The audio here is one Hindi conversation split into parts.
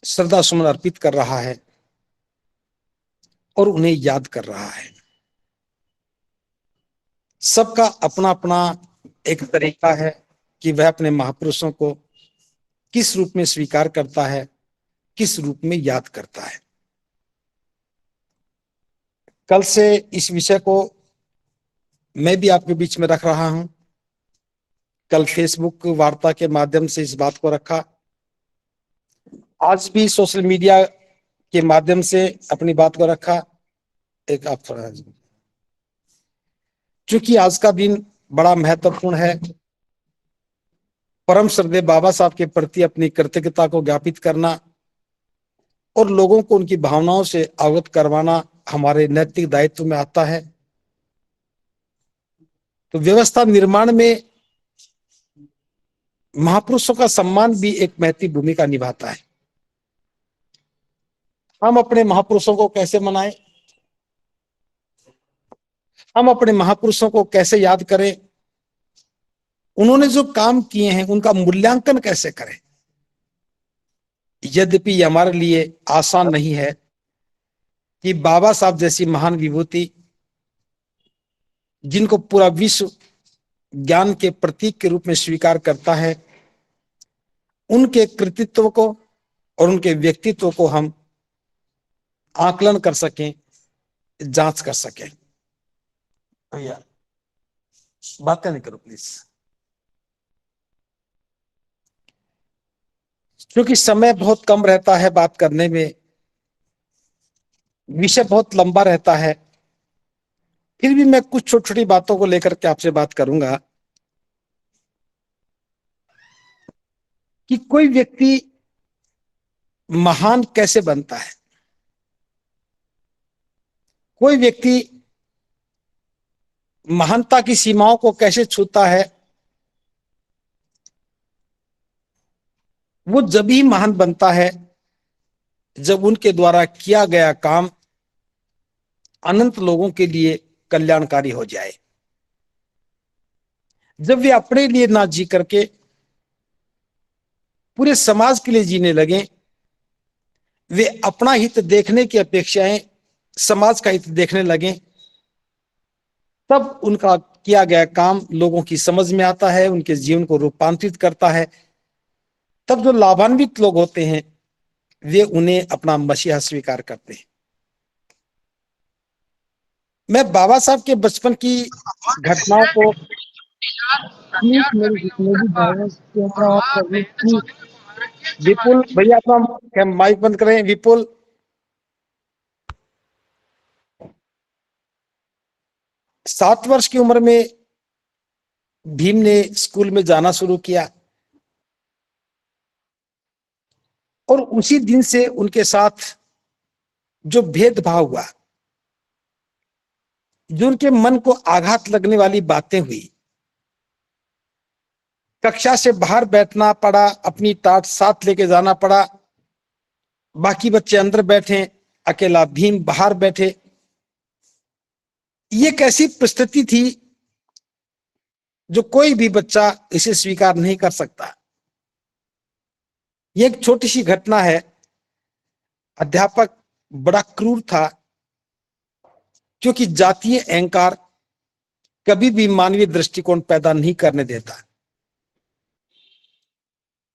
श्रद्धा सुमन अर्पित कर रहा है और उन्हें याद कर रहा है। सबका अपना अपना एक तरीका है कि वह अपने महापुरुषों को किस रूप में स्वीकार करता है, किस रूप में याद करता है। कल से इस विषय को मैं भी आपके बीच में रख रहा हूं। कल फेसबुक वार्ता के माध्यम से इस बात को रखा, आज भी सोशल मीडिया के माध्यम से अपनी बात को रखा। एक आप क्योंकि आज का दिन बड़ा महत्वपूर्ण है। परम श्रद्धेय बाबा साहब के प्रति अपनी कृतज्ञता को ज्ञापित करना और लोगों को उनकी भावनाओं से अवगत करवाना हमारे नैतिक दायित्व में आता है। तो व्यवस्था निर्माण में महापुरुषों का सम्मान भी एक महत्वपूर्ण भूमिका निभाता है। हम अपने महापुरुषों को कैसे मनाएं, हम अपने महापुरुषों को कैसे याद करें, उन्होंने जो काम किए हैं उनका मूल्यांकन कैसे करें। यद्यपि हमारे लिए आसान नहीं है कि बाबा साहब जैसी महान विभूति, जिनको पूरा विश्व ज्ञान के प्रतीक के रूप में स्वीकार करता है, उनके कृतित्व को और उनके व्यक्तित्व को हम आकलन कर सकें, जांच कर सकें। भैया बात नहीं करो प्लीज, क्योंकि समय बहुत कम रहता है बात करने में, विषय बहुत लंबा रहता है। फिर भी मैं कुछ छोटी छोटी बातों को लेकर के आपसे बात करूंगा कि कोई व्यक्ति महान कैसे बनता है, कोई व्यक्ति महानता की सीमाओं को कैसे छूता है। वो जब ही महान बनता है जब उनके द्वारा किया गया काम अनंत लोगों के लिए कल्याणकारी हो जाए, जब वे अपने लिए ना जी करके पूरे समाज के लिए जीने लगे, वे अपना हित देखने की अपेक्षाएं समाज का हित देखने लगे, तब उनका किया गया काम लोगों की समझ में आता है, उनके जीवन को रूपांतरित करता है। तब जो लाभान्वित लोग होते हैं वे उन्हें अपना मसीहा स्वीकार करते हैं। मैं बाबा साहब के बचपन की घटनाओं को मेरे जितने भी भाइयों के विपुल भैया अपना माइक बंद करें। विपुल, 7 वर्ष की उम्र में भीम ने स्कूल में जाना शुरू किया और उसी दिन से उनके साथ जो भेदभाव हुआ, जो उनके मन को आघात लगने वाली बातें हुई, कक्षा से बाहर बैठना पड़ा, अपनी टाट साथ लेके जाना पड़ा, बाकी बच्चे अंदर बैठे, अकेला भीम बाहर बैठे। ये कैसी परिस्थिति थी जो कोई भी बच्चा इसे स्वीकार नहीं कर सकता। ये एक छोटी सी घटना है। अध्यापक बड़ा क्रूर था, क्योंकि जातीय अहंकार कभी भी मानवीय दृष्टिकोण पैदा नहीं करने देता।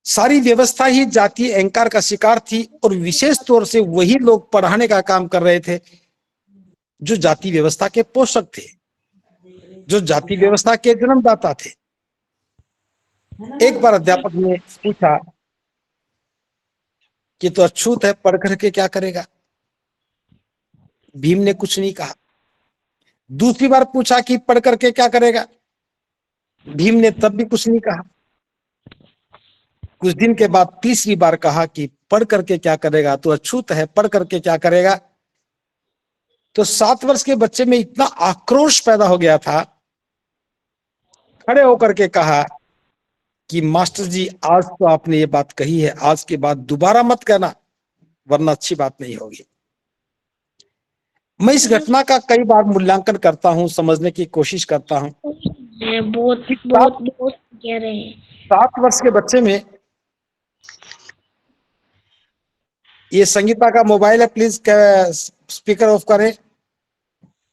सारी व्यवस्था ही जातीय अहंकार का शिकार थी और विशेष तौर से वही लोग पढ़ाने का काम कर रहे थे जो जाति व्यवस्था के पोषक थे, जो जाति व्यवस्था के जन्मदाता थे। एक बार अध्यापक ने पूछा कि तो अछूत है, पढ़ करके क्या करेगा। भीम ने कुछ नहीं कहा। दूसरी बार पूछा कि पढ़ करके क्या करेगा। भीम ने तब भी कुछ नहीं कहा। कुछ दिन के बाद तीसरी बार कहा कि पढ़ करके क्या करेगा, तो अछूत है, पढ़ करके क्या करेगा। तो 7 वर्ष के बच्चे में इतना आक्रोश पैदा हो गया था, खड़े होकर के कहा कि मास्टर जी, आज तो आपने ये बात कही है, आज के बाद दोबारा मत कहना, वरना अच्छी बात नहीं होगी। मैं इस घटना का कई बार मूल्यांकन करता हूं, समझने की कोशिश करता हूं। बहुत बहुत बहुत कह रहे हैं। 7 वर्ष के बच्चे में ये संगीता का मोबाइल है, प्लीज स्पीकर ऑफ करें।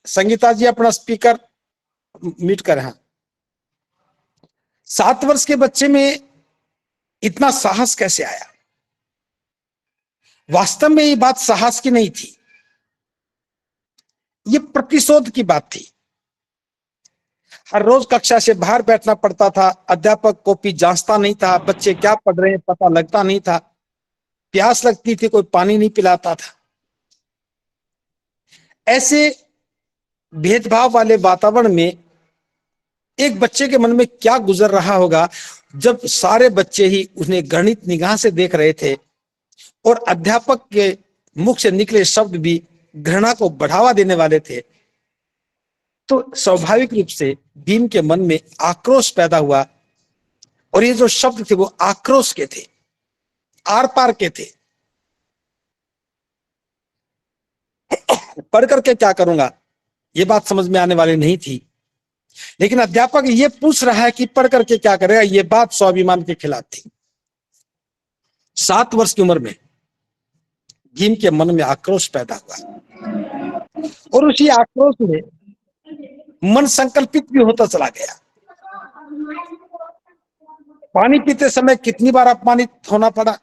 संगीता जी अपना स्पीकर म्यूट करें। हाँ। 7 वर्ष के बच्चे में इतना साहस कैसे आया? वास्तव में ये बात साहस की नहीं थी, ये प्रतिशोध की बात थी। हर रोज कक्षा से बाहर बैठना पड़ता था, अध्यापक कॉपी जांचता नहीं था, बच्चे क्या पढ़ रहे हैं पता लगता नहीं था, प्यास लगती थी कोई पानी नहीं पिलाता था। ऐसे भेदभाव वाले वातावरण में एक बच्चे के मन में क्या गुजर रहा होगा, जब सारे बच्चे ही उन्हें घृणित निगाह से देख रहे थे और अध्यापक के मुख से निकले शब्द भी घृणा को बढ़ावा देने वाले थे। तो स्वाभाविक रूप से भीम के मन में आक्रोश पैदा हुआ, और ये जो शब्द थे वो आक्रोश के थे, आर पार के थे। पढ़ करके क्या करूंगा, ये बात समझ में आने वाली नहीं थी। लेकिन अध्यापक ये पूछ रहा है कि पढ़ करके क्या करेगा, ये बात स्वाभिमान के खिलाफ थी। 7 वर्ष की उम्र में भीम के मन में आक्रोश पैदा हुआ, और उसी आक्रोश में मन संकल्पित भी होता चला गया। पानी पीते समय कितनी बार अपमानित होना पड़ा।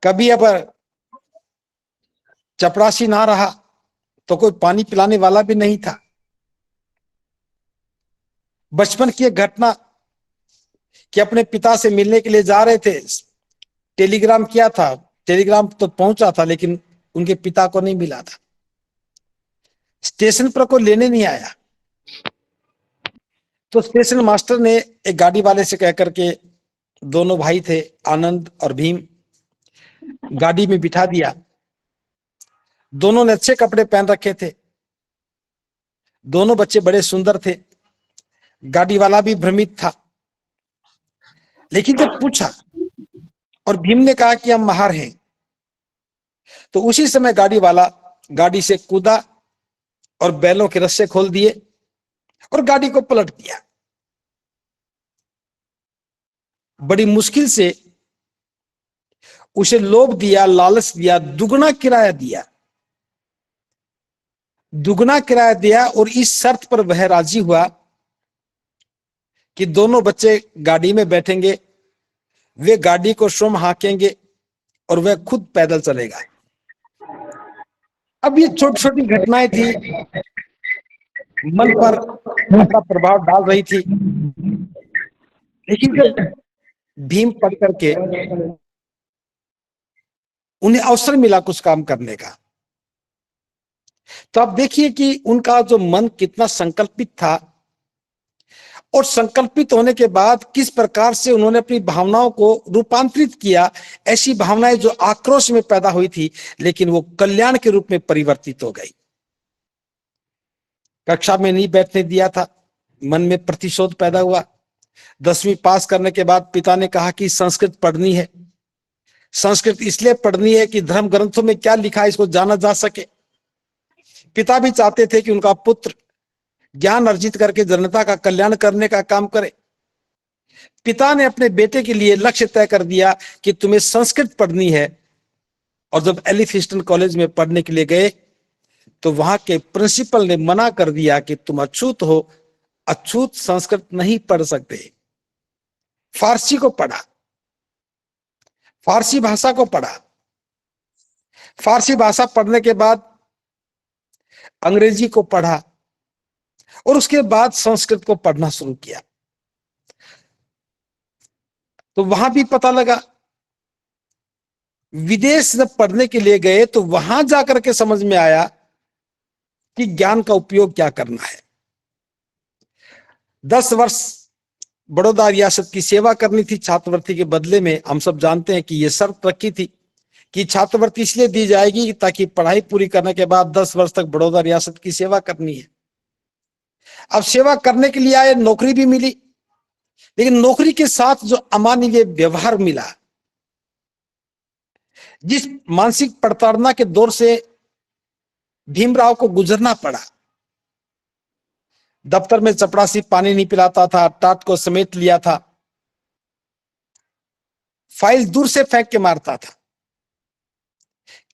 कभी अब चपरासी ना रहा तो कोई पानी पिलाने वाला भी नहीं था। बचपन की एक घटना कि अपने पिता से मिलने के लिए जा रहे थे, टेलीग्राम किया था, टेलीग्राम तो पहुंचा था लेकिन उनके पिता को नहीं मिला था। स्टेशन पर कोई लेने नहीं आया, तो स्टेशन मास्टर ने एक गाड़ी वाले से कह करके, दोनों भाई थे आनंद और भीम, गाड़ी में बिठा दिया। दोनों ने अच्छे कपड़े पहन रखे थे, दोनों बच्चे बड़े सुंदर थे, गाड़ी वाला भी भ्रमित था। लेकिन जब पूछा और भीम ने कहा कि हम महार हैं, तो उसी समय गाड़ी वाला गाड़ी से कूदा और बैलों के रस्से खोल दिए और गाड़ी को पलट दिया। बड़ी मुश्किल से उसे लोभ दिया, लालच दिया, दुगना किराया दिया, दुगना किराया दिया, और इस शर्त पर वह राजी हुआ कि दोनों बच्चे गाड़ी में बैठेंगे, वे गाड़ी को स्वयं हाँकेंगे और वह खुद पैदल चलेगा। अब ये छोटी छोटी घटनाएं थी, मन पर अपना प्रभाव डाल रही थी। लेकिन जब भीम पढ़ करके उन्हें अवसर मिला कुछ काम करने का, तो आप देखिए कि उनका जो मन कितना संकल्पित था, और संकल्पित होने के बाद किस प्रकार से उन्होंने अपनी भावनाओं को रूपांतरित किया। ऐसी भावनाएं जो आक्रोश में पैदा हुई थी, लेकिन वो कल्याण के रूप में परिवर्तित हो गई। कक्षा में नहीं बैठने दिया था, मन में प्रतिशोध पैदा हुआ। 10वीं पास करने के बाद पिता ने कहा कि संस्कृत पढ़नी है। संस्कृत इसलिए पढ़नी है कि धर्म ग्रंथों में क्या लिखा है इसको जाना जा सके। पिता भी चाहते थे कि उनका पुत्र ज्ञान अर्जित करके जनता का कल्याण करने का काम करे। पिता ने अपने बेटे के लिए लक्ष्य तय कर दिया कि तुम्हें संस्कृत पढ़नी है। और जब एलिफिस्टन कॉलेज में पढ़ने के लिए गए, तो वहां के प्रिंसिपल ने मना कर दिया कि तुम अछूत हो, अछूत संस्कृत नहीं पढ़ सकते। फारसी को पढ़ा, फारसी भाषा को पढ़ा। फारसी भाषा पढ़ने के बाद अंग्रेजी को पढ़ा, और उसके बाद संस्कृत को पढ़ना शुरू किया। तो वहां भी पता लगा, विदेश जब पढ़ने के लिए गए तो वहां जाकर के समझ में आया कि ज्ञान का उपयोग क्या करना है। 10 वर्ष बड़ौदा रियासत की सेवा करनी थी छात्रवृत्ति के बदले में। हम सब जानते हैं कि यह शर्त रखी थी कि छात्रवृत्ति इसलिए दी जाएगी ताकि पढ़ाई पूरी करने के बाद 10 वर्ष तक बड़ौदा रियासत की सेवा करनी है। अब सेवा करने के लिए आए, नौकरी भी मिली, लेकिन नौकरी के साथ जो अमानवीय व्यवहार मिला, जिस मानसिक प्रताड़ना के दौर से भीमराव को गुजरना पड़ा, दफ्तर में चपरासी पानी नहीं पिलाता था, टाट को समेट लिया था, फाइल दूर से फेंक के मारता था,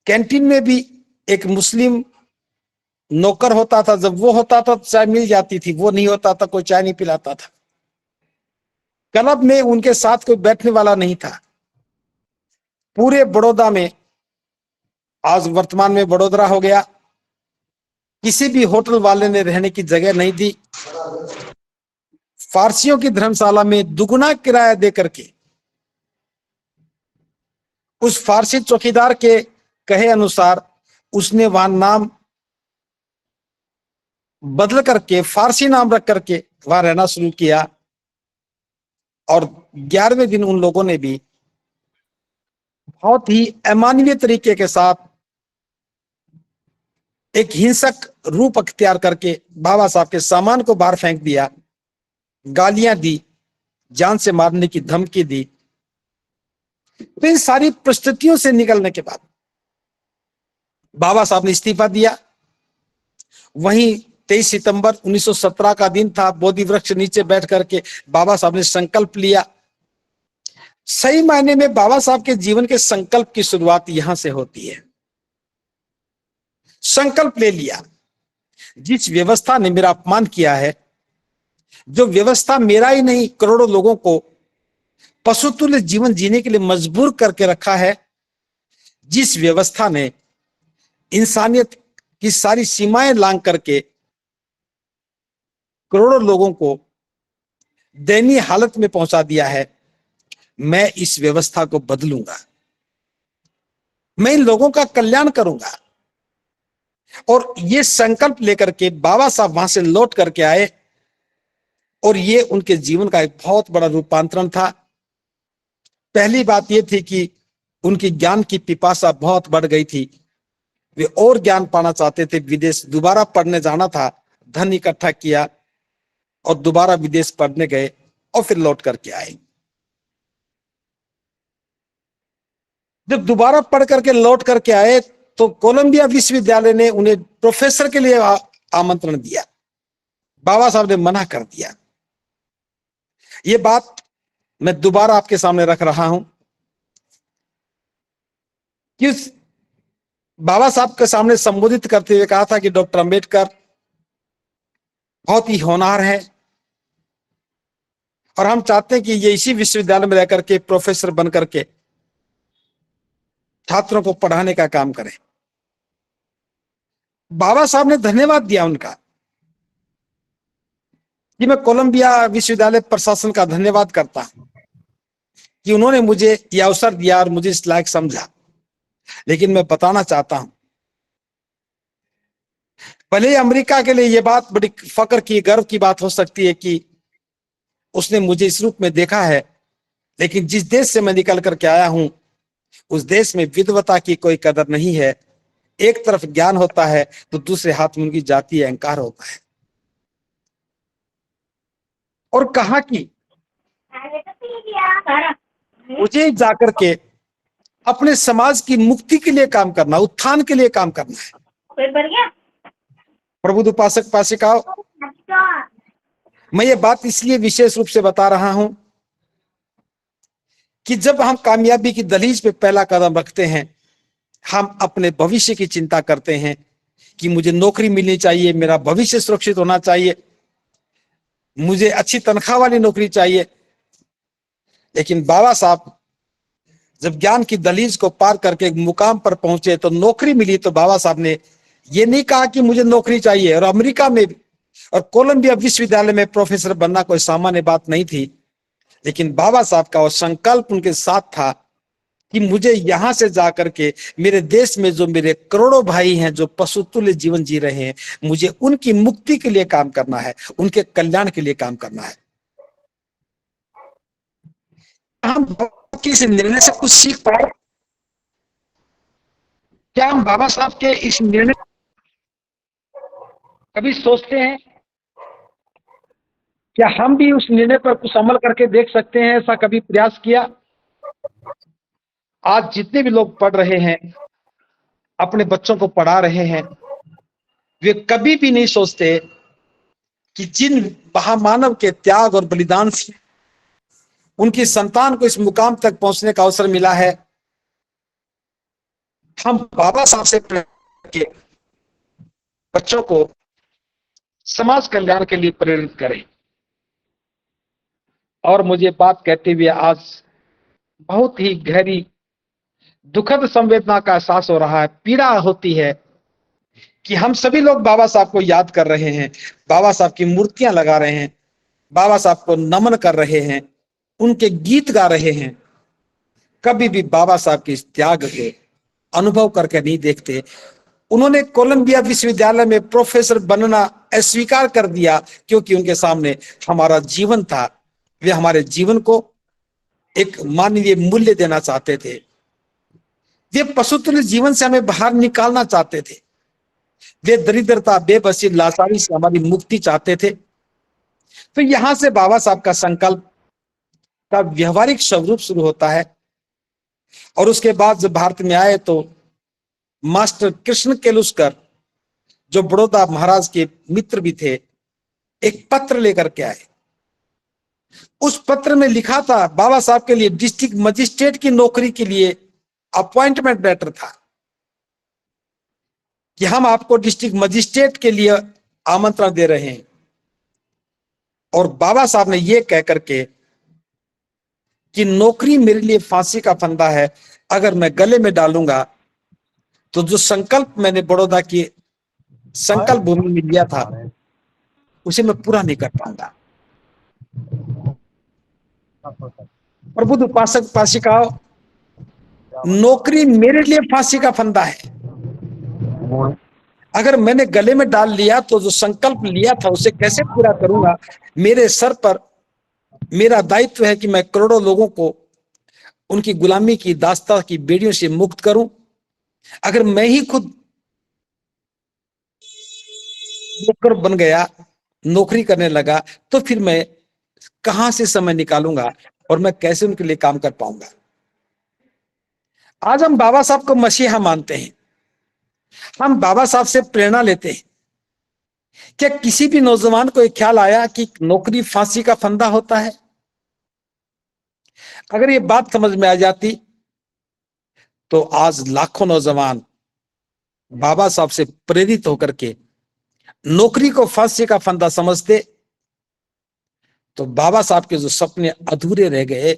कैंटीन में भी एक मुस्लिम नौकर होता था, जब वो होता था तो चाय मिल जाती थी, वो नहीं होता था कोई चाय नहीं पिलाता था। क्लब में उनके साथ कोई बैठने वाला नहीं था। पूरे बड़ौदा में, आज वर्तमान में बड़ोदरा हो गया, किसी भी होटल वाले ने रहने की जगह नहीं दी। फारसियों की धर्मशाला में दुगुना किराया दे करके उस फारसी चौकीदार के कहे अनुसार उसने वहां नाम बदल करके फारसी नाम रख करके वहां रहना शुरू किया। और 11वें दिन उन लोगों ने भी बहुत ही अमानवीय तरीके के साथ एक हिंसक रूप अख्तियार करके बाबा साहब के सामान को बाहर फेंक दिया, गालियां दी, जान से मारने की धमकी दी। तो इन सारी परिस्थितियों से निकलने के बाद बाबा साहब ने इस्तीफा दिया। वहीं 23 सितंबर 1917 का दिन था। बोधि वृक्ष नीचे बैठ करके बाबा साहब ने संकल्प लिया। सही मायने में बाबा साहब के जीवन के संकल्प की शुरुआत यहां से होती है। संकल्प ले लिया, जिस व्यवस्था ने मेरा अपमान किया है, जो व्यवस्था मेरा ही नहीं करोड़ों लोगों को पशुतुल्य जीवन जीने के लिए मजबूर करके रखा है, जिस व्यवस्था ने इंसानियत की सारी सीमाएं लांघ करके करोड़ों लोगों को दयनीय हालत में पहुंचा दिया है, मैं इस व्यवस्था को बदलूंगा, मैं इन लोगों का कल्याण करूंगा। और ये संकल्प लेकर के बाबा साहब वहां से लौट करके आए और ये उनके जीवन का एक बहुत बड़ा रूपांतरण था। पहली बात यह थी कि उनकी ज्ञान की पिपासा बहुत बढ़ गई थी। वे और ज्ञान पाना चाहते थे, विदेश दोबारा पढ़ने जाना था, धन इकट्ठा किया और दोबारा विदेश पढ़ने गए और फिर लौट करके आए। जब दोबारा पढ़ करके लौट करके आए तो कोलंबिया विश्वविद्यालय ने उन्हें प्रोफेसर के लिए आमंत्रण दिया। बाबा साहब ने मना कर दिया। ये बात मैं दोबारा आपके सामने रख रहा हूं कि बाबा साहब के सामने संबोधित करते हुए कहा था कि डॉक्टर अंबेडकर बहुत ही होनहार है और हम चाहते हैं कि ये इसी विश्वविद्यालय में रहकर के प्रोफेसर बन करके छात्रों को पढ़ाने का काम करें। बाबा साहब ने धन्यवाद दिया उनका कि मैं कोलंबिया विश्वविद्यालय प्रशासन का धन्यवाद करता हूं कि उन्होंने मुझे यह अवसर दिया और मुझे इस लायक समझा। लेकिन मैं बताना चाहता हूं, भले अमेरिका के लिए यह बात बड़ी फक्र की, गर्व की बात हो सकती है कि उसने मुझे इस रूप में देखा है, लेकिन जिस देश से मैं निकल करके आया हूं उस देश में विद्वता की कोई कदर नहीं है। एक तरफ ज्ञान होता है तो दूसरे हाथ में उनकी जातीय अहंकार होता है। और कहा कि मुझे जाकर के अपने समाज की मुक्ति के लिए काम करना, उत्थान के लिए काम करना है। प्रबुद्ध उपासक उपासिकाओं, मैं ये बात इसलिए विशेष रूप से बता रहा हूं कि जब हम कामयाबी की दहलीज पे पहला कदम रखते हैं, हम अपने भविष्य की चिंता करते हैं कि मुझे नौकरी मिलनी चाहिए, मेरा भविष्य सुरक्षित होना चाहिए, मुझे अच्छी तनख्वाह वाली नौकरी चाहिए। लेकिन बाबा साहब जब ज्ञान की दहलीज को पार करके एक मुकाम पर पहुंचे तो नौकरी मिली, तो बाबा साहब ने यह नहीं कहा कि मुझे नौकरी चाहिए। और अमेरिका में और कोलंबिया विश्वविद्यालय में प्रोफेसर बनना कोई सामान्य बात नहीं थी, लेकिन बाबा साहब का वो संकल्प उनके साथ था कि मुझे यहां से जाकर के मेरे देश में जो मेरे करोड़ों भाई हैं जो पशुतुल्य जीवन जी रहे हैं, मुझे उनकी मुक्ति के लिए काम करना है, उनके कल्याण के लिए काम करना है। हम किस निर्णय से कुछ सीख पाए? क्या हम बाबा साहब के इस निर्णय कभी सोचते हैं? क्या हम भी उस निर्णय पर कुछ अमल करके देख सकते हैं? ऐसा कभी प्रयास किया? आज जितने भी लोग पढ़ रहे हैं, अपने बच्चों को पढ़ा रहे हैं, वे कभी भी नहीं सोचते कि जिन महामानव के त्याग और बलिदान से उनकी संतान को इस मुकाम तक पहुंचने का अवसर मिला है, हम बाबा साहब से प्रेरणा के बच्चों को समाज कल्याण के लिए प्रेरित करें। और मुझे बात कहते हुए आज बहुत ही गहरी दुखद संवेदना का एहसास हो रहा है, पीड़ा होती है कि हम सभी लोग बाबा साहब को याद कर रहे हैं, बाबा साहब की मूर्तियां लगा रहे हैं, बाबा साहब को नमन कर रहे हैं, उनके गीत गा रहे हैं, कभी भी बाबा साहब के इस त्याग को अनुभव करके नहीं देखते। उन्होंने कोलंबिया विश्वविद्यालय में प्रोफेसर बनना अस्वीकार कर दिया क्योंकि उनके सामने हमारा जीवन था। वे हमारे जीवन को एक मानवीय मूल्य देना चाहते थे। वे पशुतुल्य जीवन से हमें बाहर निकालना चाहते थे। वे दरिद्रता, बेबसी, लाचारी से हमारी मुक्ति चाहते थे। तो यहां से बाबा साहब का संकल्प का व्यवहारिक स्वरूप शुरू होता है। और उसके बाद जब भारत में आए तो मास्टर कृष्ण केलुस्कर, जो बड़ौदा महाराज के मित्र भी थे, एक पत्र लेकर के आए। उस पत्र में लिखा था बाबा साहब के लिए डिस्ट्रिक्ट मजिस्ट्रेट की नौकरी के लिए अपॉइंटमेंट लेटर था कि हम आपको डिस्ट्रिक्ट मजिस्ट्रेट के लिए आमंत्रण दे रहे हैं। और बाबा साहब ने यह कह करके कि नौकरी मेरे लिए फांसी का फंदा है, अगर मैं गले में डालूंगा तो जो संकल्प मैंने बड़ौदा की संकल्प भूमि में लिया था उसे मैं पूरा नहीं कर पाऊंगा। प्रबुद्ध उपासक उपासिकाओं, नौकरी मेरे लिए फांसी का फंदा है। अगर मैंने गले में डाल लिया तो जो संकल्प लिया था उसे कैसे पूरा करूंगा। मेरे सर पर मेरा दायित्व है कि मैं करोड़ों लोगों को उनकी गुलामी की, दास्ता की बेड़ियों से मुक्त करूं। अगर मैं ही खुद नौकर बन गया, नौकरी करने लगा, तो फिर मैं कहां से समय निकालूंगा और मैं कैसे उनके लिए काम कर पाऊंगा। आज हम बाबा साहब को मसीहा मानते हैं, हम बाबा साहब से प्रेरणा लेते हैं। क्या किसी भी नौजवान को एक ख्याल आया कि नौकरी फांसी का फंदा होता है? अगर ये बात समझ में आ जाती तो आज लाखों नौजवान बाबा साहब से प्रेरित होकर के नौकरी को फांसी का फंदा समझते, तो बाबा साहब के जो सपने अधूरे रह गए,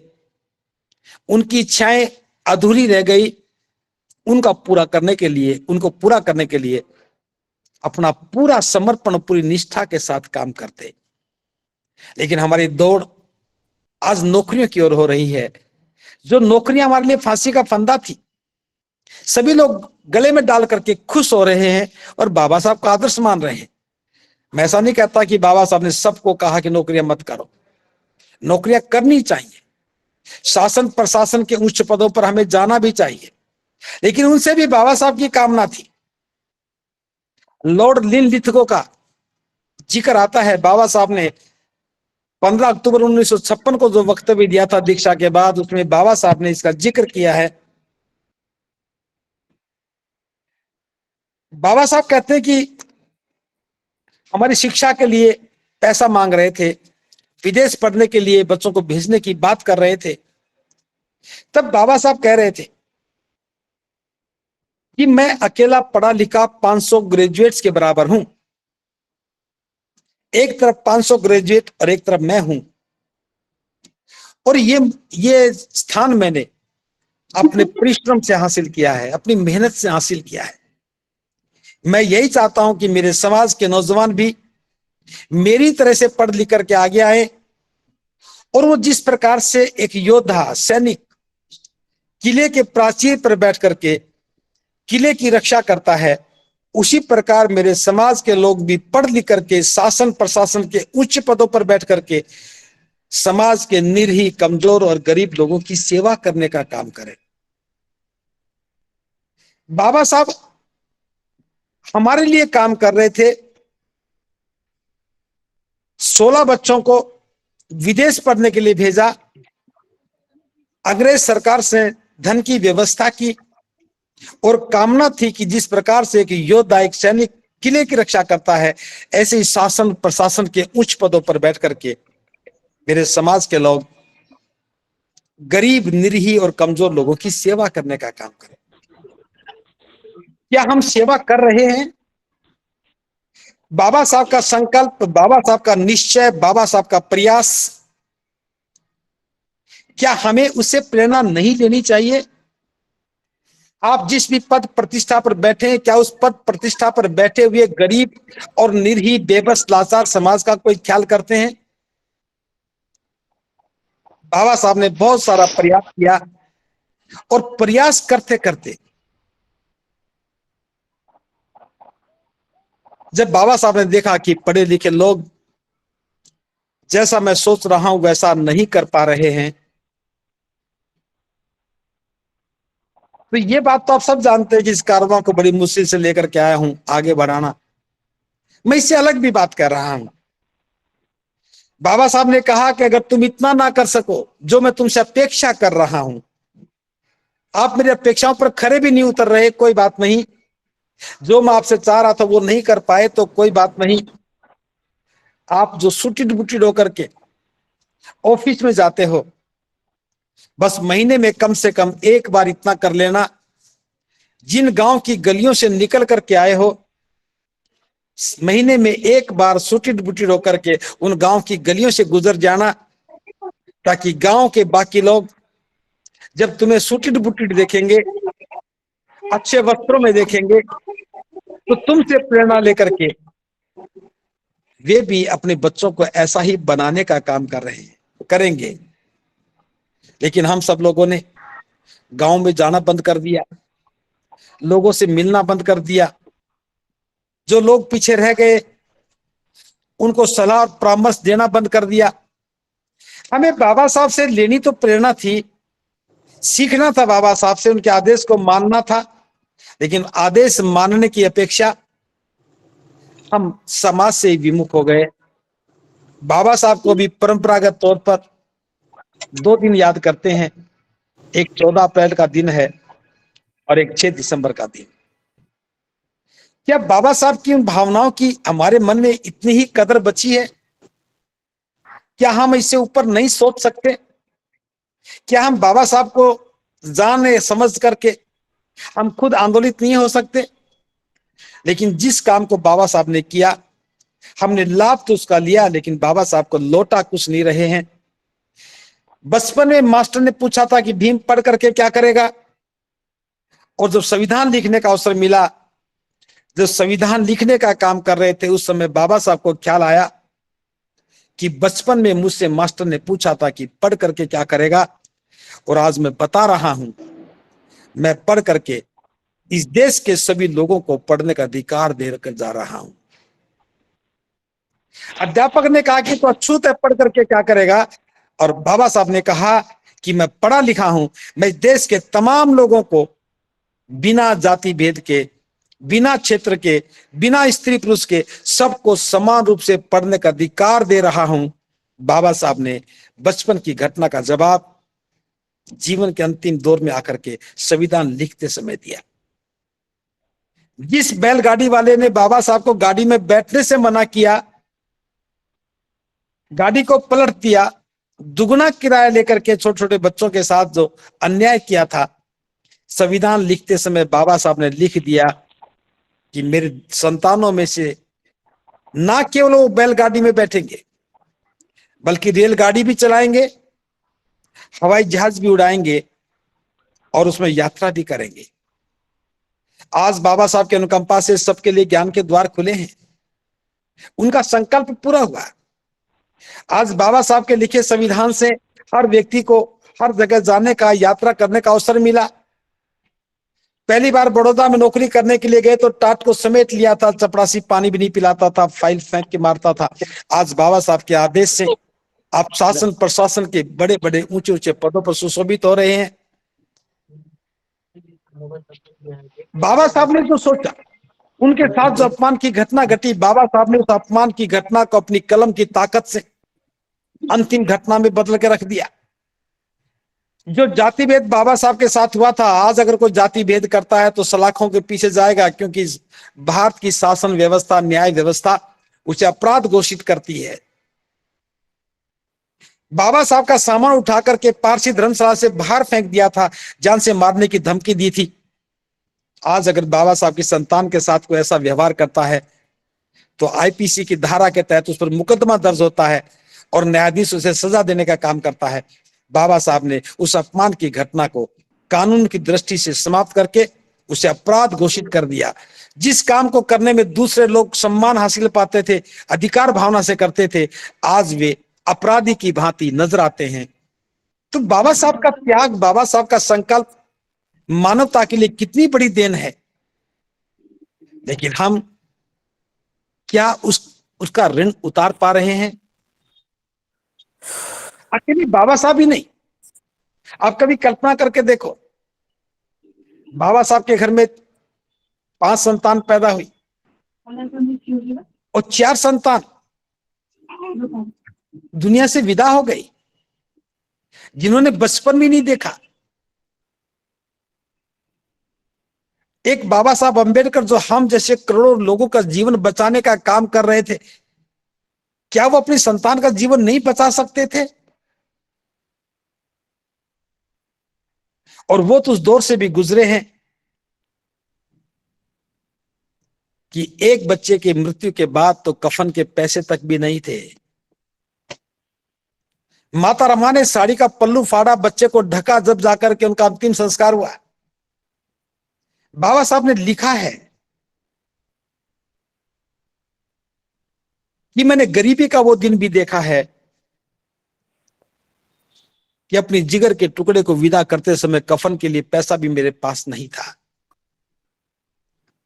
उनकी इच्छाएं अधूरी रह गई, उनको पूरा करने के लिए अपना पूरा समर्पण, पूरी निष्ठा के साथ काम करते। लेकिन हमारी दौड़ आज नौकरियों की ओर हो रही है। जो नौकरियां हमारे लिए फांसी का फंदा थी, सभी लोग गले में डाल करके खुश हो रहे हैं और बाबा साहब का आदर्श मान रहे हैं। मैं ऐसा नहीं कहता कि बाबा साहब ने सबको कहा कि नौकरियां मत करो, नौकरियां करनी चाहिए। शासन प्रशासन के उच्च पदों पर हमें जाना भी चाहिए, लेकिन उनसे भी बाबा साहब की कामना थी। लॉर्ड लिनलिथगो का जिक्र आता है। बाबा साहब ने 15 अक्टूबर 1956 को जो वक्तव्य दिया था दीक्षा के बाद, उसमें बाबा साहब ने इसका जिक्र किया है। बाबा साहब कहते हैं कि हमारी शिक्षा के लिए पैसा मांग रहे थे, विदेश पढ़ने के लिए बच्चों को भेजने की बात कर रहे थे। तब बाबा साहब कह रहे थे कि मैं अकेला पढ़ा लिखा 500 ग्रेजुएट्स के बराबर हूं। एक तरफ 500 ग्रेजुएट और एक तरफ मैं हूं, और ये स्थान मैंने अपने परिश्रम से हासिल किया है, अपनी मेहनत से हासिल किया है। मैं यही चाहता हूं कि मेरे समाज के नौजवान भी मेरी तरह से पढ़ लिख करके आगे आए, और वो जिस प्रकार से एक योद्धा सैनिक किले के प्राचीर पर बैठ करके किले की रक्षा करता है, उसी प्रकार मेरे समाज के लोग भी पढ़ लिख करके शासन प्रशासन के उच्च पदों पर बैठ करके समाज के निरीह, कमजोर और गरीब लोगों की सेवा करने का काम करें। बाबा साहब हमारे लिए काम कर रहे थे। 16 बच्चों को विदेश पढ़ने के लिए भेजा, अंग्रेज सरकार से धन की व्यवस्था की, और कामना थी कि जिस प्रकार से एक योद्धा, एक सैनिक किले की रक्षा करता है, ऐसे ही शासन प्रशासन के उच्च पदों पर बैठ करके मेरे समाज के लोग गरीब, निरीह और कमजोर लोगों की सेवा करने का काम करें। क्या हम सेवा कर रहे हैं? बाबा साहब का संकल्प, बाबा साहब का निश्चय, बाबा साहब का प्रयास, क्या हमें उससे प्रेरणा नहीं लेनी चाहिए? आप जिस भी पद प्रतिष्ठा पर बैठे हैं, क्या उस पद प्रतिष्ठा पर बैठे हुए गरीब और निरीह बेबस लाचार समाज का कोई ख्याल करते हैं? बाबा साहब ने बहुत सारा प्रयास किया और प्रयास करते करते जब बाबा साहब ने देखा कि पढ़े लिखे लोग जैसा मैं सोच रहा हूं वैसा नहीं कर पा रहे हैं, तो ये बात तो आप सब जानते हैं कि इस कारवां को बड़ी मुश्किल से लेकर के आया हूं आगे बढ़ाना। मैं इससे अलग भी बात कर रहा हूं। बाबा साहब ने कहा कि अगर तुम इतना ना कर सको जो मैं तुमसे अपेक्षा कर रहा हूं, आप मेरी अपेक्षाओं पर खरे भी नहीं उतर रहे, कोई बात नहीं। जो मैं आपसे चाह रहा था वो नहीं कर पाए तो कोई बात नहीं। आप जो सुटिड बुटिड होकर के ऑफिस में जाते हो, बस महीने में कम से कम एक बार इतना कर लेना, जिन गांव की गलियों से निकल करके आए हो, महीने में एक बार सुटिड बुटिड होकर के उन गांव की गलियों से गुजर जाना, ताकि गांव के बाकी लोग जब तुम्हें सुटिड बुटिड देखेंगे, अच्छे वस्त्रों में देखेंगे, तो तुमसे प्रेरणा लेकर के वे भी अपने बच्चों को ऐसा ही बनाने का काम कर रहे हैं, करेंगे। लेकिन हम सब लोगों ने गांव में जाना बंद कर दिया, लोगों से मिलना बंद कर दिया। जो लोग पीछे रह गए उनको सलाह और परामर्श देना बंद कर दिया। हमें बाबा साहब से लेनी तो प्रेरणा थी, सीखना था बाबा साहब से, उनके आदेश को मानना था, लेकिन आदेश मानने की अपेक्षा हम समाज से विमुख हो गए। बाबा साहब को भी परंपरागत तौर पर 2 दिन याद करते हैं, एक 14 अप्रैल का दिन है और एक 6 दिसंबर का दिन। क्या बाबा साहब की उन भावनाओं की हमारे मन में इतनी ही कदर बची है? क्या हम इससे ऊपर नहीं सोच सकते? क्या हम बाबा साहब को जाने समझ करके हम खुद आंदोलित नहीं हो सकते? लेकिन जिस काम को बाबा साहब ने किया, हमने लाभ तो उसका लिया, लेकिन बाबा साहब को लौटा कुछ नहीं रहे हैं। बचपन में मास्टर ने पूछा था कि भीम पढ़ करके क्या करेगा, और जब संविधान लिखने का अवसर मिला, जब संविधान लिखने का काम कर रहे थे, उस समय बाबा साहब को ख्याल आया कि बचपन में मुझसे मास्टर ने पूछा था कि पढ़ करके क्या करेगा, और आज मैं बता रहा हूं, मैं पढ़ करके इस देश के सभी लोगों को पढ़ने का अधिकार देकर जा रहा हूं। अध्यापक ने कहा कि तो अछूत है, पढ़ करके क्या करेगा, और बाबा साहब ने कहा कि मैं पढ़ा लिखा हूं, मैं इस देश के तमाम लोगों को बिना जाति भेद के, बिना क्षेत्र के, बिना स्त्री पुरुष के, सबको समान रूप से पढ़ने का अधिकार दे रहा हूं। बाबा साहब ने बचपन की घटना का जवाब जीवन के अंतिम दौर में आकर के संविधान लिखते समय दिया। जिस बैलगाड़ी वाले ने बाबा साहब को गाड़ी में बैठने से मना किया, गाड़ी को पलट दिया, दुगना किराया लेकर के छोटे छोटे बच्चों के साथ जो अन्याय किया था, संविधान लिखते समय बाबा साहब ने लिख दिया कि मेरे संतानों में से ना केवल वो बैलगाड़ी में बैठेंगे, बल्कि रेलगाड़ी भी चलाएंगे, हवाई जहाज भी उड़ाएंगे और उसमें यात्रा भी करेंगे। आज बाबा साहब के अनुकंपा से सबके लिए ज्ञान के द्वार खुले हैं, उनका संकल्प पूरा हुआ। आज बाबा साहब के लिखे संविधान से हर व्यक्ति को हर जगह जाने का, यात्रा करने का अवसर मिला। पहली बार बड़ौदा में नौकरी करने के लिए गए तो टाट को समेट लिया था, चपरासी पानी भी नहीं पिलाता था, फाइल फेंक के मारता था। आज बाबा साहब के आदेश से आप शासन प्रशासन के बड़े बड़े ऊंचे ऊंचे पदों पर सुशोभित हो रहे हैं। बाबा साहब ने जो सोचा, उनके साथ जो अपमान की घटना घटी, बाबा साहब ने उस अपमान की घटना को अपनी कलम की ताकत से अंतिम घटना में बदल के रख दिया। जो जाति भेद बाबा साहब के साथ हुआ था, आज अगर कोई जाति भेद करता है तो सलाखों के पीछे जाएगा, क्योंकि भारत की शासन व्यवस्था, न्याय व्यवस्था उसे अपराध घोषित करती है। बाबा साहब का सामान उठा करके पारसी धर्मशाला से बाहर फेंक दिया था, जान से मारने की धमकी दी थी। आज अगर बाबा साहब की संतान के साथ कोई ऐसा व्यवहार करता है तो आईपीसी की धारा के तहत उस पर मुकदमा दर्ज होता है और न्यायाधीश उसे सजा देने का काम करता है। बाबा साहब ने उस अपमान की घटना को कानून की दृष्टि से समाप्त करके उसे अपराध घोषित कर दिया। जिस काम को करने में दूसरे लोग सम्मान हासिल पाते थे, अधिकार भावना से करते थे, आज वे अपराधी की भांति नजर आते हैं। तो बाबा साहब का त्याग, बाबा साहब का संकल्प मानवता के लिए कितनी बड़ी देन है। लेकिन हम क्या उसका ऋण उतार पा रहे हैं? अकेले बाबा साहब ही नहीं, आप कभी कल्पना करके देखो, बाबा साहब के घर में 5 संतान पैदा हुई और 4 संतान दुनिया से विदा हो गई, जिन्होंने बचपन भी नहीं देखा। एक बाबा साहब अंबेडकर जो हम जैसे करोड़ों लोगों का जीवन बचाने का काम कर रहे थे, क्या वो अपनी संतान का जीवन नहीं बचा सकते थे? और वो तो उस दौर से भी गुजरे हैं कि एक बच्चे की मृत्यु के बाद तो कफन के पैसे तक भी नहीं थे। माता रमा ने साड़ी का पल्लू फाड़ा, बच्चे को ढका, जब जाकर के उनका अंतिम संस्कार हुआ। बाबा साहब ने लिखा है कि मैंने गरीबी का वो दिन भी देखा है कि अपनी जिगर के टुकड़े को विदा करते समय कफन के लिए पैसा भी मेरे पास नहीं था।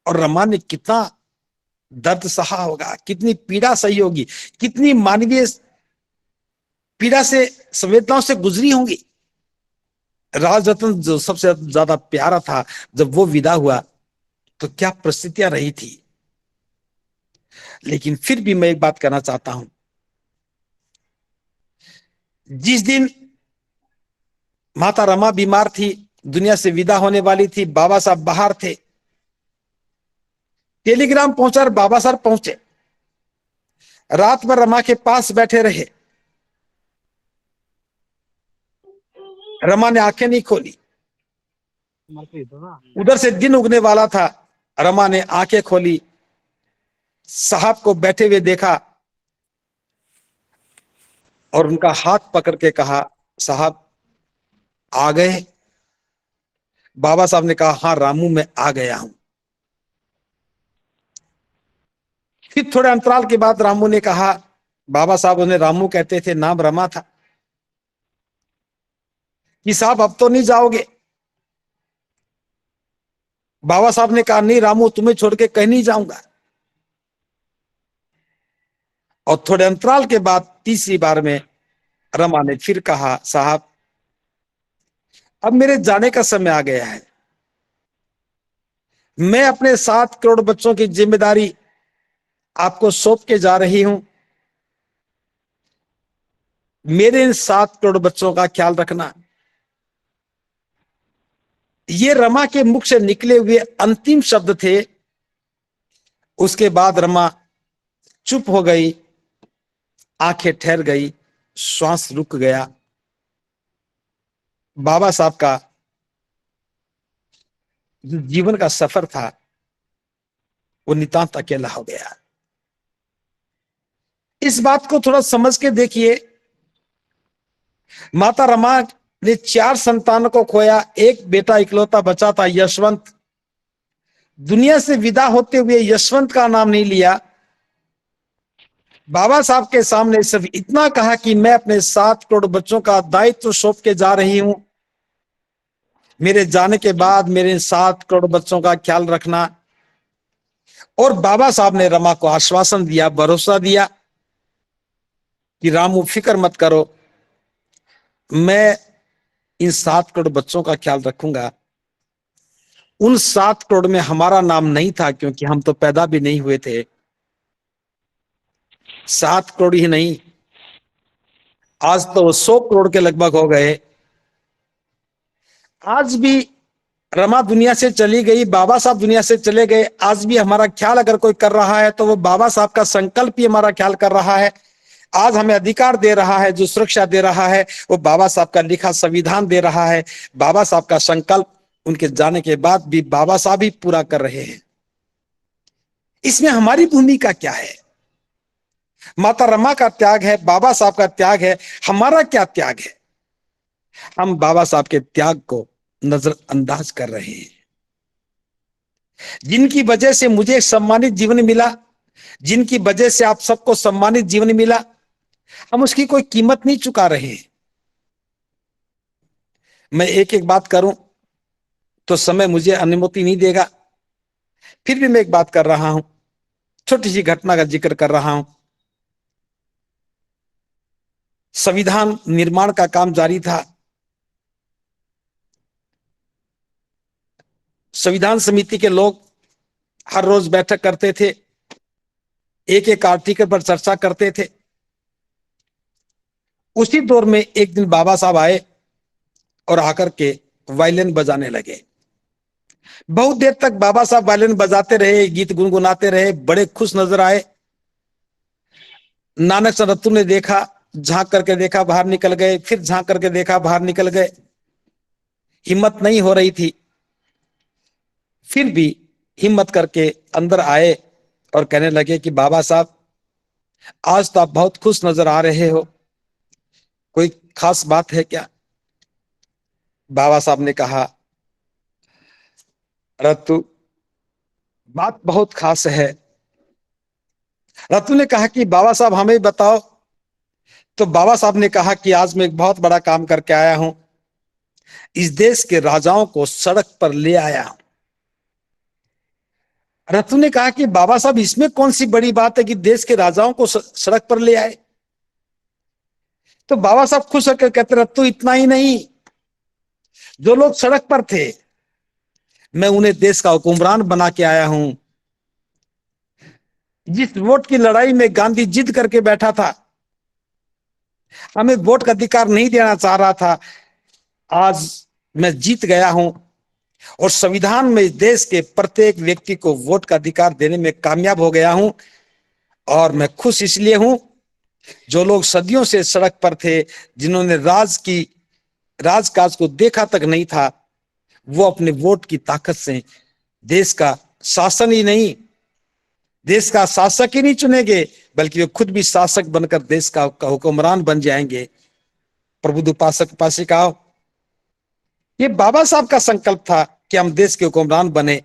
और रमा ने कितना दर्द सहा होगा, कितनी पीड़ा सही होगी, कितनी मानवीय पीड़ा से, संवेदनाओं से गुजरी होंगी। राज रत्न जो सबसे ज्यादा प्यारा था, जब वो विदा हुआ तो क्या परिस्थितियां रही थी। लेकिन फिर भी मैं एक बात कहना चाहता हूं, जिस दिन माता रमा बीमार थी, दुनिया से विदा होने वाली थी, बाबा साहब बाहर थे, टेलीग्राम पहुंचा और बाबा साहब पहुंचे, रात भर रमा के पास बैठे रहे। रमा ने आंखें नहीं खोली, उधर से दिन उगने वाला था, रमा ने आंखें खोली, साहब को बैठे हुए देखा और उनका हाथ पकड़ के कहा, साहब आ गए? बाबा साहब ने कहा, हां रामू मैं आ गया हूं। फिर थोड़े अंतराल के बाद रामू ने कहा, बाबा साहब उन्हें रामू कहते थे, नाम रमा था, कि साहब अब तो नहीं जाओगे? बाबा साहब ने कहा, नहीं रामू तुम्हें छोड़ के कहीं नहीं जाऊंगा। और थोड़े अंतराल के बाद तीसरी बार में रमा ने फिर कहा, साहब अब मेरे जाने का समय आ गया है, मैं अपने 7 करोड़ बच्चों की जिम्मेदारी आपको सौंप के जा रही हूं। मेरे इन 7 करोड़ बच्चों का ख्याल रखना। ये रमा के मुख से निकले हुए अंतिम शब्द थे। उसके बाद रमा चुप हो गई, आंखें ठहर गई, श्वास रुक गया। बाबा साहब का जीवन का सफर था वो नितांत अकेला हो गया। इस बात को थोड़ा समझ के देखिए, माता रमा ने 4 संतानों को खोया, एक बेटा इकलौता बचा था यशवंत। दुनिया से विदा होते हुए यशवंत का नाम नहीं लिया। बाबा साहब के सामने सिर्फ इतना कहा कि मैं अपने 7 करोड़ बच्चों का दायित्व सौंप के जा रही हूं, मेरे जाने के बाद मेरे 7 करोड़ बच्चों का ख्याल रखना। और बाबा साहब ने रमा को आश्वासन दिया, भरोसा दिया कि रामू फिक्र मत करो, मैं इन 7 करोड़ बच्चों का ख्याल रखूंगा। उन 7 करोड़ में हमारा नाम नहीं था, क्योंकि हम तो पैदा भी नहीं हुए थे। 7 करोड़ ही नहीं, आज तो वो 100 करोड़ के लगभग हो गए। आज भी रमा दुनिया से चली गई, बाबा साहब दुनिया से चले गए, आज भी हमारा ख्याल अगर कोई कर रहा है तो वो बाबा साहब का संकल्प ही हमारा ख्याल कर रहा है। आज हमें अधिकार दे रहा है, जो सुरक्षा दे रहा है, वो बाबा साहब का लिखा संविधान दे रहा है, बाबा साहब का संकल्प, उनके जाने के बाद भी बाबा साहब ही पूरा कर रहे हैं। इसमें हमारी भूमिका क्या है? माता रमा का त्याग है, बाबा साहब का त्याग है, हमारा क्या त्याग है? हम बाबा साहब के त्याग को नजरअंदाज कर रहे हैं। जिनकी वजह से मुझे एक सम्मानित जीवन मिला, जिनकी वजह से आप सबको सम्मानित जीवन मिला, हम उसकी कोई कीमत नहीं चुका रहे हैं। मैं एक एक बात करूं तो समय मुझे अनुमति नहीं देगा, फिर भी मैं एक बात कर रहा हूं, छोटी सी घटना का जिक्र कर रहा हूं। संविधान निर्माण का काम जारी था। संविधान समिति के लोग हर रोज बैठक करते थे, एक एक आर्टिकल पर चर्चा करते थे। उसी दौर में एक दिन बाबा साहब आए और आकर के वायलिन बजाने लगे। बहुत देर तक बाबा साहब वायलिन बजाते रहे, गीत गुनगुनाते रहे, बड़े खुश नजर आए। नानक सर रत्तू ने देखा, झांक करके देखा, बाहर निकल गए, फिर झांक करके देखा, बाहर निकल गए। हिम्मत नहीं हो रही थी, फिर भी हिम्मत करके अंदर आए और कहने लगे कि बाबा साहब, आज तो आप बहुत खुश नजर आ रहे हो, कोई खास बात है क्या? बाबा साहब ने कहा, रत्तू, बात बहुत खास है। रत्तू ने कहा कि बाबा साहब हमें बताओ। तो बाबा साहब ने कहा कि आज मैं एक बहुत बड़ा काम करके आया हूं, इस देश के राजाओं को सड़क पर ले आया हूं। रत्तू ने कहा कि बाबा साहब, इसमें कौन सी बड़ी बात है कि देश के राजाओं को सड़क पर ले आए? तो बाबा साहब खुश होकर कहते, रत्तू, इतना ही नहीं, जो लोग सड़क पर थे मैं उन्हें देश का हुक्मरान बना के आया हूं। जिस वोट की लड़ाई में गांधी जिद करके बैठा था, हमें वोट का अधिकार नहीं देना चाह रहा था, आज मैं जीत गया हूं और संविधान में देश के प्रत्येक व्यक्ति को वोट का अधिकार देने में कामयाब हो गया हूं। और मैं खुश इसलिए हूं, जो लोग सदियों से सड़क पर थे, जिन्होंने राजकाज को देखा तक नहीं था, वो अपने वोट की ताकत से देश का शासन ही नहीं, देश का शासक ही नहीं चुनेंगे, बल्कि वे खुद भी शासक बनकर देश का हुक्मरान बन जाएंगे। प्रबुद्ध उपासक उपासिकाओं, ये बाबा साहब का संकल्प था कि हम देश के हुक्मरान बने।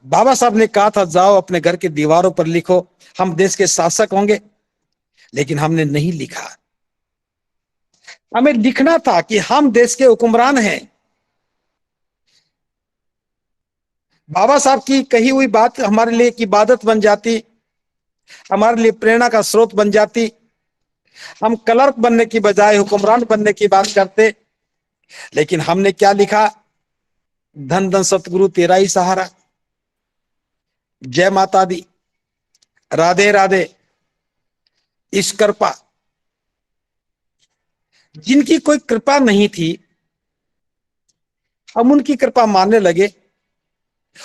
बाबा साहब ने कहा था, जाओ अपने घर की दीवारों पर लिखो, हम देश के शासक होंगे। लेकिन हमने नहीं लिखा। हमें लिखना था कि हम देश के हुक्मरान हैं। बाबा साहब की कही हुई बात हमारे लिए एक इबादत बन जाती, हमारे लिए प्रेरणा का स्रोत बन जाती। हम क्लर्क बनने की बजाय हुक्मरान बनने की बात करते। लेकिन हमने क्या लिखा? धन धन सतगुरु तेरा ही सहारा, जय माता दी, राधे राधे, इस कृपा। जिनकी कोई कृपा नहीं थी, हम उनकी कृपा मानने लगे,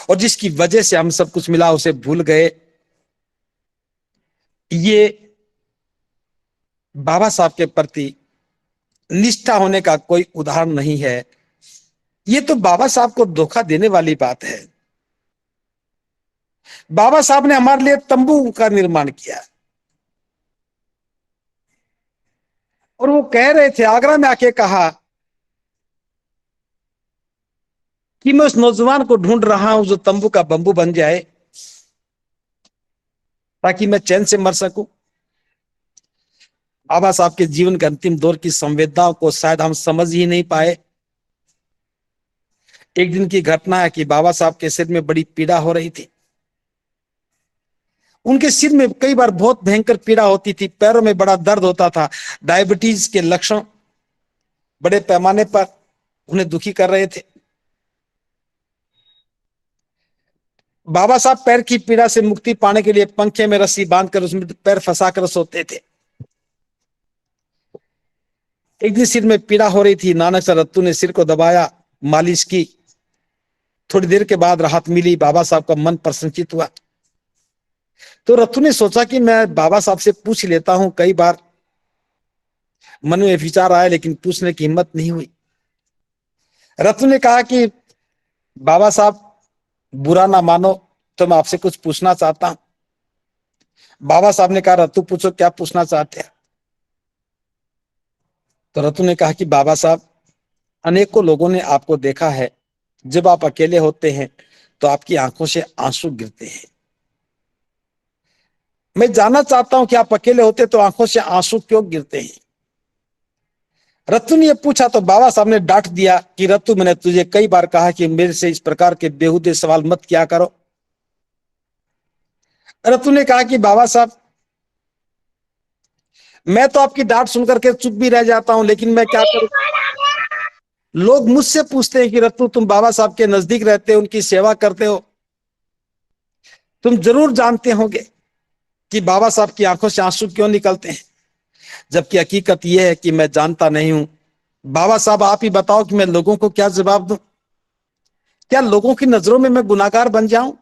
और जिसकी वजह से हम सब कुछ मिला उसे भूल गए। ये बाबा साहब के प्रति निष्ठा होने का कोई उदाहरण नहीं है। ये तो बाबा साहब को धोखा देने वाली बात है। बाबा साहब ने हमारे लिए तंबू का निर्माण किया, और वो कह रहे थे, आगरा में आके कहा कि मैं उस नौजवान को ढूंढ रहा हूं जो तंबू का बंबू बन जाए, ताकि मैं चैन से मर सकूं। बाबा साहब के जीवन के अंतिम दौर की संवेदनाओं को शायद हम समझ ही नहीं पाए। एक दिन की घटना है कि बाबा साहब के सिर में बड़ी पीड़ा हो रही थी। उनके सिर में कई बार बहुत भयंकर पीड़ा होती थी, पैरों में बड़ा दर्द होता था। डायबिटीज के लक्षण बड़े पैमाने पर उन्हें दुखी कर रहे थे। बाबा साहब पैर की पीड़ा से मुक्ति पाने के लिए पंखे में रस्सी बांधकर उसमें पैर फंसाकर सोते थे। एक दिन सिर में पीड़ा हो रही थी, नानक सर रत्तू ने सिर को दबाया, मालिश की। थोड़ी देर के बाद राहत मिली, बाबा साहब का मन प्रसन्नचित हुआ। तो रत्तू ने सोचा कि मैं बाबा साहब से पूछ लेता हूं। कई बार मन में विचार आया, लेकिन पूछने की हिम्मत नहीं हुई। रत्तू ने कहा कि बाबा साहब, बुरा ना मानो तो मैं आपसे कुछ पूछना चाहता हूं। बाबा साहब ने कहा, रतु पूछो क्या पूछना चाहते हैं। तो रतु ने कहा कि बाबा साहब, अनेकों लोगों ने आपको देखा है, जब आप अकेले होते हैं तो आपकी आंखों से आंसू गिरते हैं। मैं जानना चाहता हूं कि आप अकेले होते तो आंखों से आंसू क्यों गिरते हैं। रत्तू ने पूछा तो बाबा साहब ने डांट दिया कि रत्तू, मैंने तुझे कई बार कहा कि मेरे से इस प्रकार के बेहुदे सवाल मत किया करो। रत्तू ने कहा कि बाबा साहब, मैं तो आपकी डांट सुनकर के चुप भी रह जाता हूं, लेकिन मैं क्या करूं। लोग मुझसे पूछते हैं कि रत्तू, तुम बाबा साहब के नजदीक रहते हो, उनकी सेवा करते हो, तुम जरूर जानते होंगे कि बाबा साहब की आंखों से आंसू क्यों निकलते हैं। जबकि हकीकत यह है कि मैं जानता नहीं हूं। बाबा साहब, आप ही बताओ कि मैं लोगों को क्या जवाब दूं। क्या लोगों की नजरों में मैं गुनाहगार बन जाऊं।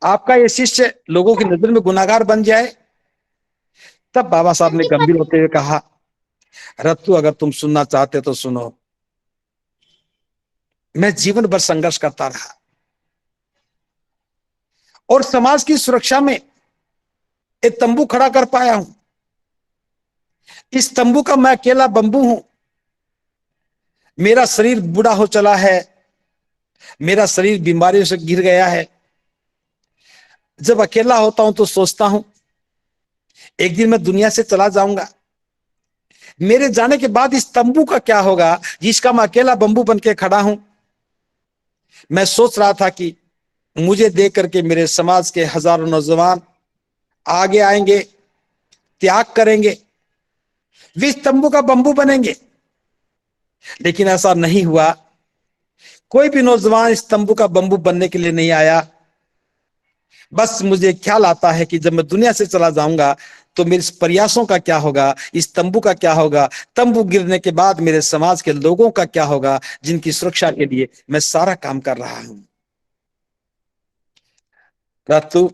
आपका ये शिष्य लोगों की नजर में गुनाहगार बन जाए। तब बाबा साहब ने गंभीर होते हुए कहा, रत्तू, अगर तुम सुनना चाहते तो सुनो। मैं जीवन भर संघर्ष करता रहा और समाज की सुरक्षा में एक तंबू खड़ा कर पाया हूं। इस तंबू का मैं अकेला बंबू हूं। मेरा शरीर बूढ़ा हो चला है, मेरा शरीर बीमारियों से घिर गया है। जब अकेला होता हूं तो सोचता हूं, एक दिन मैं दुनिया से चला जाऊंगा। मेरे जाने के बाद इस तंबू का क्या होगा, जिसका मैं अकेला बंबू बन के खड़ा हूं। मैं सोच रहा था कि मुझे देख करके मेरे समाज के हजारों नौजवान आगे आएंगे, त्याग करेंगे, वे इस तंबू का बंबू बनेंगे। लेकिन ऐसा नहीं हुआ। कोई भी नौजवान इस तंबू का बंबू बनने के लिए नहीं आया। बस मुझे ख्याल आता है कि जब मैं दुनिया से चला जाऊंगा तो मेरे प्रयासों का क्या होगा, इस तंबू का क्या होगा, तंबू गिरने के बाद मेरे समाज के लोगों का क्या होगा, जिनकी सुरक्षा के लिए मैं सारा काम कर रहा हूं। रातू,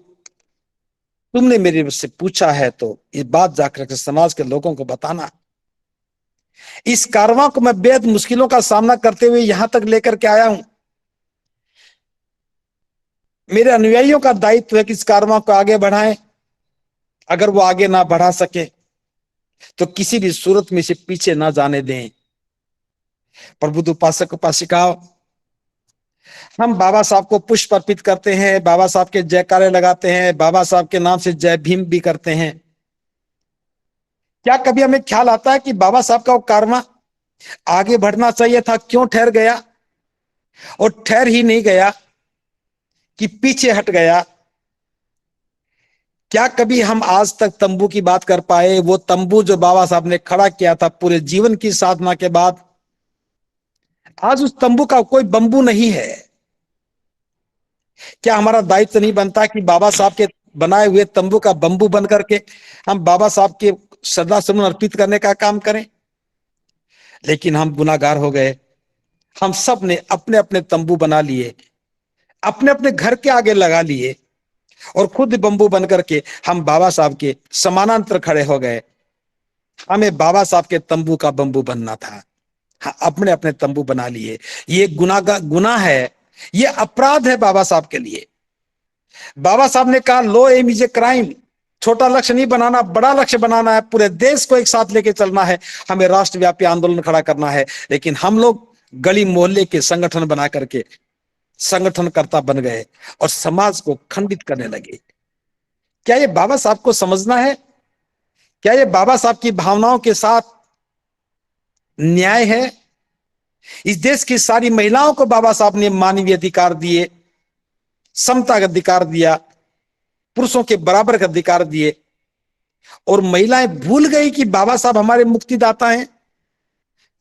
तुमने मेरे से पूछा है तो ये बात जाकर के समाज के लोगों को बताना। इस कारवां को मैं बेहद मुश्किलों का सामना करते हुए यहां तक लेकर के आया हूं। मेरे अनुयायियों का दायित्व है कि इस कारवां को आगे बढ़ाएं। अगर वो आगे ना बढ़ा सके तो किसी भी सूरत में से पीछे ना जाने दें। प्रबुद्ध उपासक उपासिकाओं, हम बाबा साहब को पुष्प अर्पित करते हैं, बाबा साहब के जयकारे लगाते हैं, बाबा साहब के नाम से जय भीम भी करते हैं। क्या कभी हमें ख्याल आता है कि बाबा साहब का वो कारवां आगे बढ़ना चाहिए था, क्यों ठहर गया। और ठहर ही नहीं गया कि पीछे हट गया। क्या कभी हम आज तक तंबू की बात कर पाए, वो तंबू जो बाबा साहब ने खड़ा किया था पूरे जीवन की साधना के बाद। आज उस तंबू का कोई बंबू नहीं है। क्या हमारा दायित्व नहीं बनता कि बाबा साहब के बनाए हुए तंबू का बंबू बन करके हम बाबा साहब के श्रद्धा सुमन अर्पित करने का काम करें। लेकिन हम गुनाहगार हो गए। हम सब ने अपने अपने तंबू बना लिए, अपने अपने घर के आगे लगा लिए और खुद बंबू बन करके हम बाबा साहब के समानांतर खड़े हो गए। हमें बाबा साहब के तंबू का बंबू बनना था। हाँ, अपने अपने तंबू बना लिए। ये गुनाह है, ये अपराध है बाबा साहब के लिए। बाबा साहब ने कहा, लो एम इज ए क्राइम। छोटा लक्ष्य नहीं बनाना, बड़ा लक्ष्य बनाना है। पूरे देश को एक साथ लेके चलना है। हमें राष्ट्रव्यापी आंदोलन खड़ा करना है। लेकिन हम लोग गली मोहल्ले के संगठन बना करके संगठनकर्ता बन गए और समाज को खंडित करने लगे। क्या ये बाबा साहब को समझना है? क्या ये बाबा साहब की भावनाओं के साथ न्याय है? इस देश की सारी महिलाओं को बाबा साहब ने मानवीय अधिकार दिए, समता का अधिकार दिया, पुरुषों के बराबर का अधिकार दिए, और महिलाएं भूल गई कि बाबा साहब हमारे मुक्तिदाता हैं।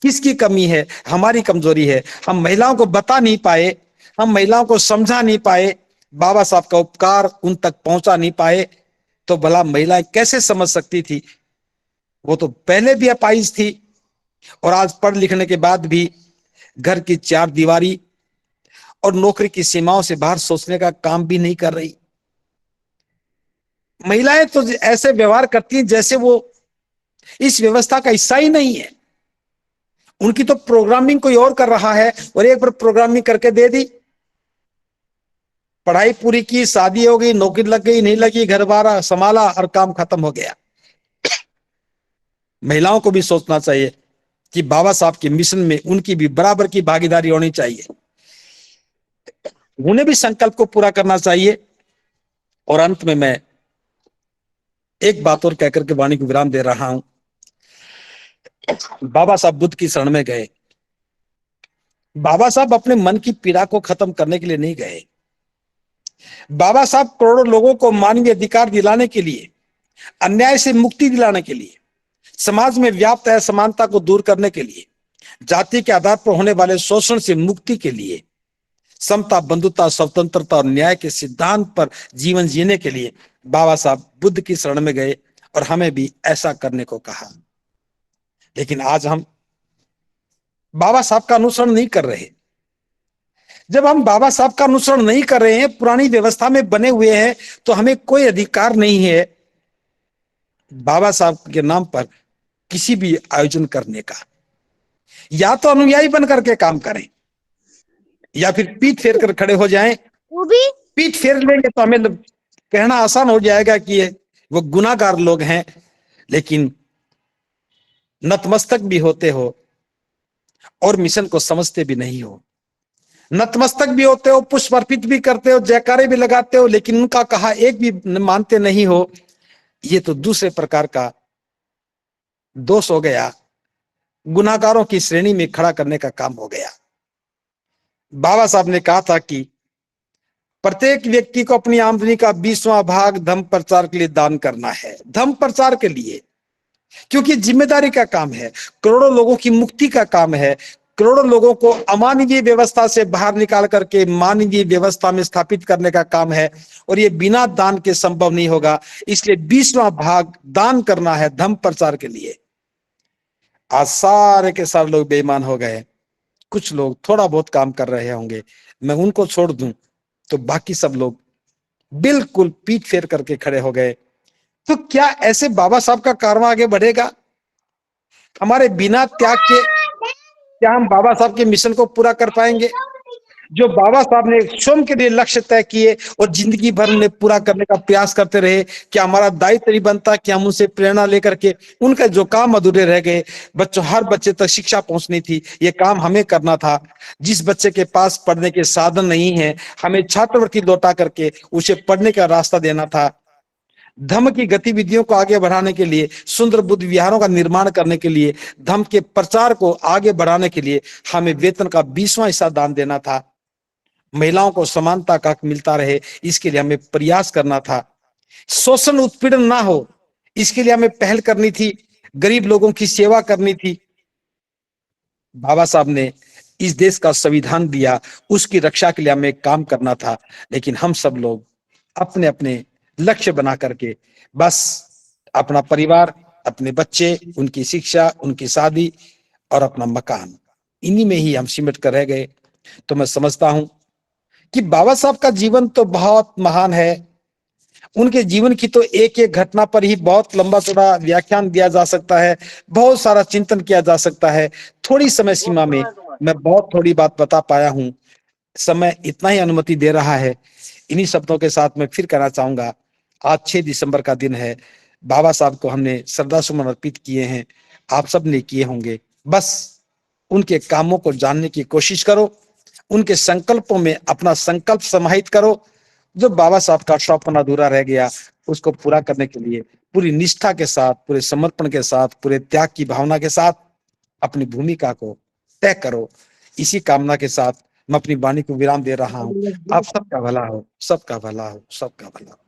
किसकी कमी है? हमारी कमजोरी है। हम महिलाओं को बता नहीं पाए, हम महिलाओं को समझा नहीं पाए, बाबा साहब का उपकार उन तक पहुंचा नहीं पाए। तो भला महिलाएं कैसे समझ सकती थी? वो तो पहले भी अपाहिज थी और आज पढ़ लिखने के बाद भी घर की चार दीवारी और नौकरी की सीमाओं से बाहर सोचने का काम भी नहीं कर रही। महिलाएं तो ऐसे व्यवहार करती हैं जैसे वो इस व्यवस्था का हिस्सा ही नहीं है। उनकी तो प्रोग्रामिंग कोई और कर रहा है और एक बार प्रोग्रामिंग करके दे दी, पढ़ाई पूरी की, शादी हो गई, नौकरी लग गई, नहीं लगी, घर बार संभाला और काम खत्म हो गया। महिलाओं को भी सोचना चाहिए कि बाबा साहब के मिशन में उनकी भी बराबर की भागीदारी होनी चाहिए, उन्हें भी संकल्प को पूरा करना चाहिए। और अंत में मैं एक बात और कहकर के वाणी को विराम दे रहा हूं। बाबा साहब बुद्ध की शरण में गए। बाबा साहब अपने मन की पीड़ा को खत्म करने के लिए नहीं गए। बाबा साहब करोड़ों लोगों को मानवीय अधिकार दिलाने के लिए, अन्याय से मुक्ति दिलाने के लिए, समाज में व्याप्त असमानता को दूर करने के लिए, जाति के आधार पर होने वाले शोषण से मुक्ति के लिए, समता, बंधुता, स्वतंत्रता और न्याय के सिद्धांत पर जीवन जीने के लिए बाबा साहब बुद्ध की शरण में गए और हमें भी ऐसा करने को कहा। लेकिन आज हम बाबा साहब का अनुसरण नहीं कर रहे। जब हम बाबा साहब का अनुसरण नहीं कर रहे हैं, पुरानी व्यवस्था में बने हुए हैं, तो हमें कोई अधिकार नहीं है बाबा साहब के नाम पर किसी भी आयोजन करने का। या तो अनुयायी बन करके काम करें या फिर पीठ फेर कर खड़े हो जाएं। वो भी पीठ फेर लेंगे तो हमें कहना आसान हो जाएगा कि वो गुनाहगार लोग हैं, लेकिन नतमस्तक भी होते हो और मिशन को समझते भी नहीं हो। नतमस्तक भी होते हो, पुष्प अर्पित भी करते हो, जयकारे भी लगाते हो, लेकिन उनका कहा एक भी मानते नहीं हो। ये तो दूसरे प्रकार का दोष हो गया, गुनाहगारों की श्रेणी में खड़ा करने का काम हो गया। बाबा साहब ने कहा था कि प्रत्येक व्यक्ति को अपनी आमदनी का 20वां भाग धर्म प्रचार के लिए दान करना है। धर्म प्रचार के लिए, क्योंकि जिम्मेदारी का काम है, करोड़ों लोगों की मुक्ति का काम है, करोड़ों लोगों को अमानवीय व्यवस्था से बाहर निकाल करके मानवीय व्यवस्था में स्थापित करने का काम है, और ये बिना दान के संभव नहीं होगा। इसलिए 20वां भाग दान करना है धर्म प्रचार के लिए। आज सारे के सारे लोग बेईमान हो गए। कुछ लोग थोड़ा बहुत काम कर रहे होंगे, मैं उनको छोड़ दूं तो बाकी सब लोग बिल्कुल पीठ फेर करके खड़े हो गए। तो क्या ऐसे बाबा साहब का कारवां आगे बढ़ेगा? हमारे बिना त्याग के क्या हम बाबा साहब के मिशन को पूरा कर पाएंगे? जो बाबा साहब ने स्वयं के लिए लक्ष्य तय किए और जिंदगी भर उन्हें पूरा करने का प्रयास करते रहे, क्या हमारा दायित्व नहीं बनता कि हम उनसे प्रेरणा लेकर के उनका जो काम अधूरे रह गए, बच्चों हर बच्चे तक शिक्षा पहुंचनी थी, ये काम हमें करना था। जिस बच्चे के पास पढ़ने के साधन नहीं है, हमें छात्रवृत्ति लौटा करके उसे पढ़ने का रास्ता देना था। धम्म की गतिविधियों को आगे बढ़ाने के लिए, सुंदर बुद्ध विहारों का निर्माण करने के लिए, धम्म के प्रचार को आगे बढ़ाने के लिए हमें वेतन का 20वां हिस्सा दान देना था। महिलाओं को समानता का हक मिलता रहे, इसके लिए हमें प्रयास करना था। शोषण उत्पीड़न ना हो, इसके लिए हमें पहल करनी थी। गरीब लोगों की सेवा करनी थी। बाबा साहब ने इस देश का संविधान दिया, उसकी रक्षा के लिए हमें काम करना था। लेकिन हम सब लोग अपने अपने लक्ष्य बना करके बस अपना परिवार, अपने बच्चे, उनकी शिक्षा, उनकी शादी और अपना मकान, इन्हीं में ही हम सिमट कर रह गए। तो मैं समझता हूं कि बाबा साहब का जीवन तो बहुत महान है। उनके जीवन की तो एक एक घटना पर ही बहुत लंबा चौड़ा व्याख्यान दिया जा सकता है, बहुत सारा चिंतन किया जा सकता है। थोड़ी समय सीमा में मैं बहुत थोड़ी बात बता पाया हूं, समय इतना ही अनुमति दे रहा है। इन्हीं शब्दों के साथ मैं फिर कहना चाहूंगा, आज 6 दिसंबर का दिन है। बाबा साहब को हमने श्रद्धा सुमन अर्पित किए हैं, आप सब ने किए होंगे। बस उनके कामों को जानने की कोशिश करो, उनके संकल्पों में अपना संकल्प समाहित करो। जो बाबा साहब का स्वप्न अधूरा रह गया, उसको पूरा करने के लिए पूरी निष्ठा के साथ, पूरे समर्पण के साथ, पूरे त्याग की भावना के साथ अपनी भूमिका को तय करो। इसी कामना के साथ मैं अपनी वाणी को विराम दे रहा हूं। आप सबका भला हो, सबका भला हो, सबका भला हो।